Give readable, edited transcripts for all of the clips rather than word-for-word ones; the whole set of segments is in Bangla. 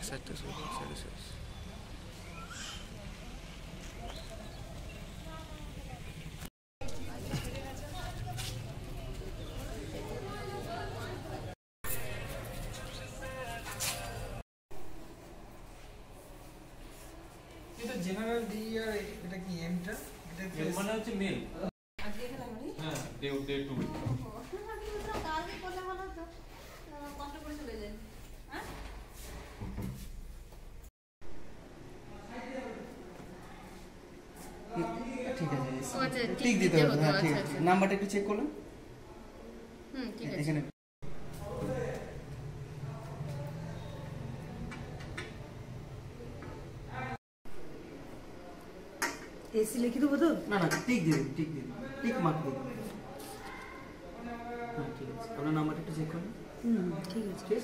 সাড়ে শেষ। এটা জেনারেল ডি আর এটা কি এমটা? এটা মানে হচ্ছে মেল। আজকে খেলা মানে? হ্যাঁ, ডে 2। কালকে করলে ভালো হতো। কষ্ট করে চলে যান। হ্যাঁ? ঠিক আছে। আচ্ছা, ঠিক দিতে হবে। হ্যাঁ ঠিক আছে। আচ্ছা। নাম্বারটা একটু চেক করুন। ঠিক আছে। এখানে এসি লিখে দেবো তো? না টিক দিন টিক মার্ক দিন। হ্যাঁ ঠিক আছে, আপনার নাম্বারটা একটু চেক করুন। ঠিক আছে।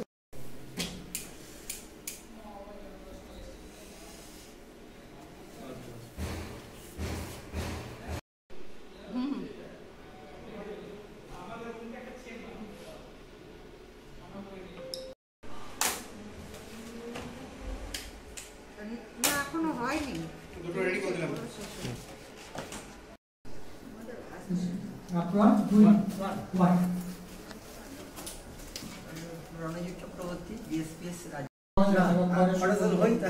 না এখনো হয়নি। দুটো রেডি করে দিলাম। আপনার 2 1 রণজিৎ চক্রবর্তী বিএসপিএস রাজ্য অর্ডার হই তা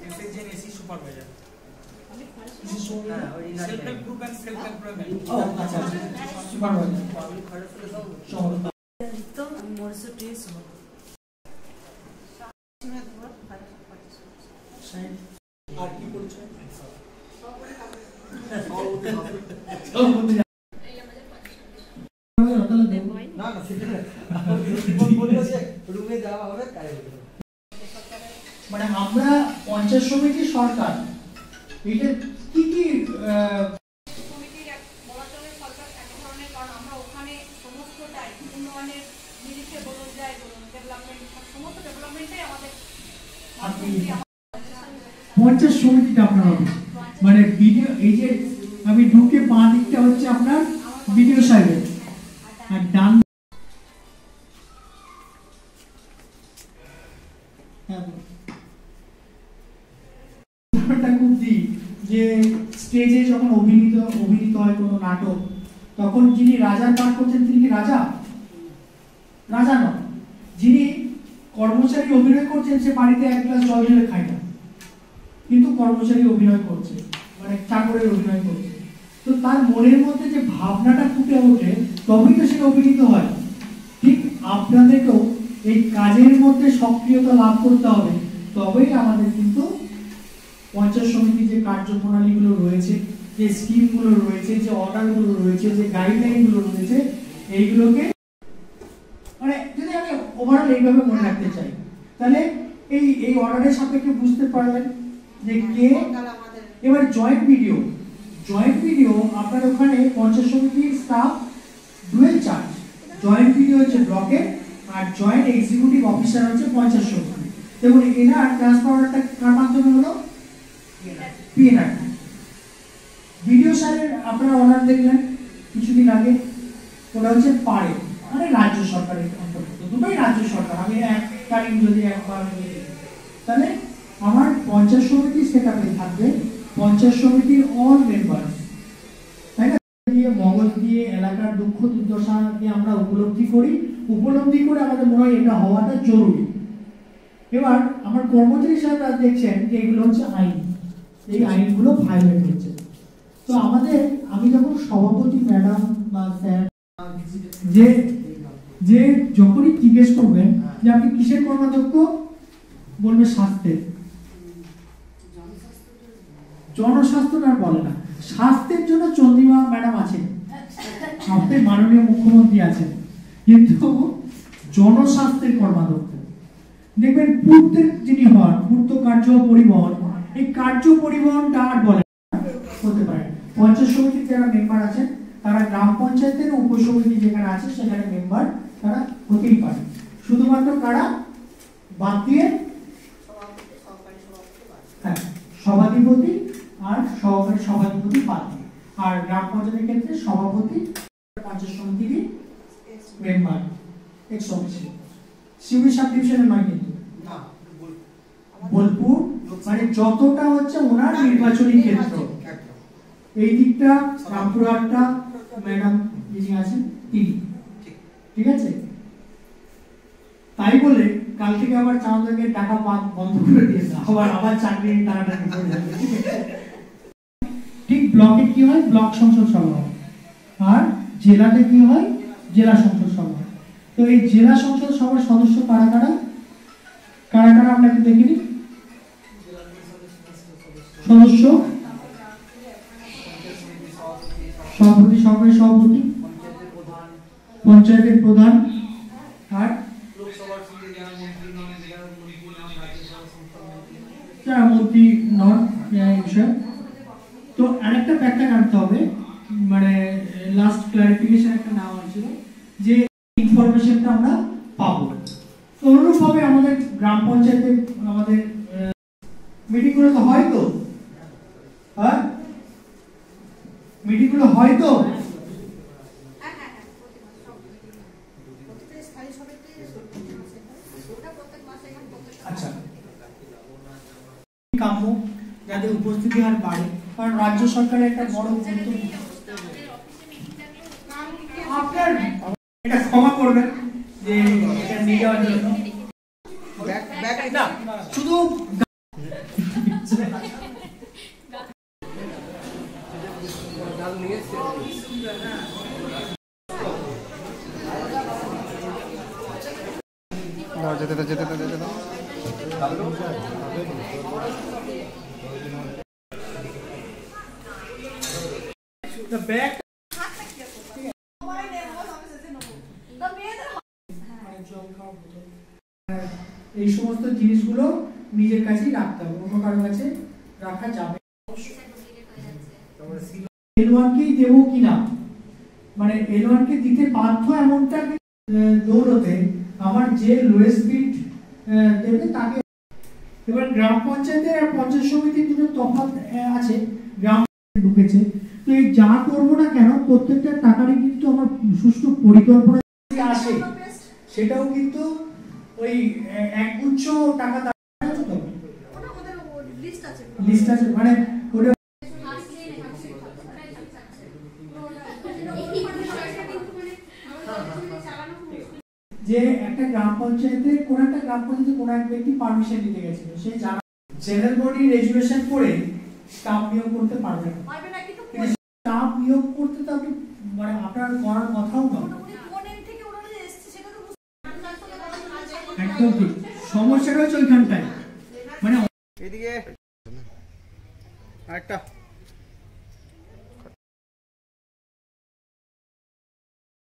এসএসজি এসি সুপারভাইজার হ্যাঁ original self help group and self employment ও আচ্ছা সুপারভাইজার পাবলিক খরচ সব সমাধান তো আমি মোরসো ট্রেস হব আর কি পরিচয় না সেটা জীবন বললো যে রুমে যাওয়া হবে তাই বললো। মানে আমরা পঞ্চায়েত সমিতি সরকার এটা কি কি কমিটির এক বলাচলের সরকার এক ধরনের, কারণ আমরা ওখানে সমস্তটাই উন্নয়নের নিরিখে বলুন যায় বলুন ডেভেলপমেন্ট সমস্ত ডেভেলপমেন্টটাই আমাদের পঞ্চায়েত সমিতিটা আপনার হবে মানে ভিডিও এই যে আমি ঢুকে বাঁ দিকটা হচ্ছে আপনার ভিডিও সাইডে আর ডান খুব দিই যে স্টেজে যখন অভিনীত হয় কোনো নাটক তখন যিনি রাজার পাঠ করছেন তিনি কি রাজা নন, যিনি কর্মচারী অভিনয় করছেন সে বাড়িতে এক গ্লাস জল ঢেলে খায় না কিন্তু কর্মচারী অভিনয় করছে মানে চাকরের অভিনয় করছে, তো তার মনের মধ্যে যে ভাবনাটা ফুটে ওঠে তবেই তো সেটা অভিনীত হয়। ঠিক আপনাদেরকেও এই কাজের মধ্যে সক্রিয়তা লাভ করতে হবে, তবেই আমাদের কিন্তু পঞ্চায়েত সমিতির যে কার্যপ্রণালীগুলো রয়েছে, যে স্কিমগুলো রয়েছে, যে অর্ডারগুলো রয়েছে, যে গাইডলাইনগুলো রয়েছে, এইগুলোকে মানে যদি আমি ওভারঅল এইভাবে মনে রাখতে চাই তাহলে এই অর্ডারের সাপেক্ষে বুঝতে পারলেন যে কে। এবার জয়েন্ট ভিডিও আপনার ওখানে পঞ্চায়েত সমিতির staff dual charge, joint video হচ্ছে ব্লকের আর জয়েন্ট এক্সিকিউটিভ অফিসার হচ্ছে পঞ্চায়েত সমিতি। দেখুন এনার ট্রান্সফারটা কার মাধ্যমে হলো, পিএনআর। ভিডিও স্যারের আপনারা অর্ডার দেখলেন কিছুদিন আগে, ওটা হচ্ছে পারে মানে রাজ্য সরকারের অন্তর্গত, দুটোই রাজ্য সরকার। আমি এক তারিখ যদি একবার তাহলে আমার পঞ্চায়েত সমিতি সেটাতে থাকবে পঞ্চায়েত সমিতির অল মেম্বার, তাই না? দিয়ে মগজ দিয়ে এলাকার দুঃখ দুর্দশাকে আমরা উপলব্ধি করে আমাদের মনে হয় এটা হওয়াটা জরুরি। এবার আমার কর্মচারী সাহেবরা দেখছেন যে এগুলো হচ্ছে আইন, এই আইনগুলো ভায়োলেট হচ্ছে। তো আমাদের আমি যখন সভাপতি ম্যাডাম বা স্যার যে যখনই জিজ্ঞেস করবেন যে আপনি কিসের কর্মাধ্যক্ষ, বলবে স্বাস্থ্যের। জনস্বাস্থ্যটা বলে না, স্বাস্থ্যের জন্য চন্দ্রিমা ম্যাডাম আছেন, আমাদের মাননীয় মুখ্যমন্ত্রী আছেন, কিন্তু জনস্বাস্থ্যের কর্মাধ্যক্ষ দেখবেন পূর্তের যিনি হন, পূর্ত কার্য পরিবহন, এই কার্য পরিবহনটা আর বলে হতে পারে। পঞ্চায়েত সমিতির যারা মেম্বার আছেন তারা গ্রাম পঞ্চায়েতের উপসমিতি যেখানে আছে সেখানে মেম্বার তারা হতেই পারে, শুধুমাত্র কারা বাদ দিয়ে হ্যাঁ সভাধিপতি আর সহকারী সভাধিপতি বাদ দিয়ে, আর গ্রাম পঞ্চায়েতের ক্ষেত্রে সভাপতি পঞ্চায়েত সমিতির member x official Suri sub ডিভিশনের নয় কিন্তু না বোলপুর, মানে যতটা হচ্ছে ওনার নির্বাচনী ক্ষেত্র। এই দিকটা রামপুরহাটটা ম্যাডাম যিনি আছেন তিনি, ঠিক আছে। তাই বলে কাল থেকে আবার চাঁদাকে টাকা বন্ধ করে দিয়েছে, আবার চাকরি টাকাটা পড়ে যাবে। ঠিক ব্লকে কি হয়, ব্লক সংসদ সভা হয়, আর জেলাতে কি হয়, জেলা সংসদ সভা হয়। তো এই জেলা সংসদ সভার সদস্য কারা কারা কারা কারা আমরা একটু দেখে নিই। সদস্য সভাপতি, সরকারি সভাপতি, পঞ্চায়েতের প্রধান, আর যারা মন্ত্রী নন বিষয়। তো আরেকটা ব্যাখ্যা জানতে হবে, মানে লাস্ট ক্লারিফিকেশন একটা নেওয়া হয়েছিল যে ইনফরমেশনটা আমরা পাবো। তো অনুরূপভাবে আমাদের গ্রাম পঞ্চায়েতে আমাদের মিটিংগুলো তো হয় তো, হ্যাঁ মিটিংগুলো হয় তো, আচ্ছা কাম্য যাদের উপস্থিতি হার বাড়ে, কারণ রাজ্য সরকারের একটা বড় আপনার এটা ক্ষমা করবেন যে এটা নিয়ে যাওয়ার জন্য না, শুধু যেতে দাও the back এই সমস্ত জিনিসগুলো নিজের কাছেই রাখতে হবে, অন্য কারোর কাছে রাখা যাবে। L1 কেই দেব কিনা, মানে L1 কে দিতে বাধ্য এমনটা দৌড়তে আমার যে লোয়েস্ট বিড দেবে তাকে। এবার গ্রাম পঞ্চায়েতের আর পঞ্চায়েত সমিতির দুটো তফাৎ আছে, গ্রাম ঢুকেছে। তো এই যা করবো না কেন প্রত্যেকটা টাকারই কিন্তু আমার সুষ্ঠু পরিকল্পনা আসে, সেটাও কিন্তু ওই একগুচ্ছ টাকা লিস্ট আছে, মানে ওটা যে একটা গ্রাম পঞ্চায়েতে কোন একটা গ্রাম পঞ্চায়েতে কোন এক ব্যক্তি পারমিশন নিতে গেছিল, সে জানা জেনারেল বডি রেজুলেশন করে স্টাফ নিয়োগ করতে পারবে না, স্টাফ নিয়োগ করতে তো আপনি মানে আপনার করার কথাও না। একদম ঠিক, সমস্যাটা হচ্ছে ওইখানটায়, মানে এদিকে আরেকটা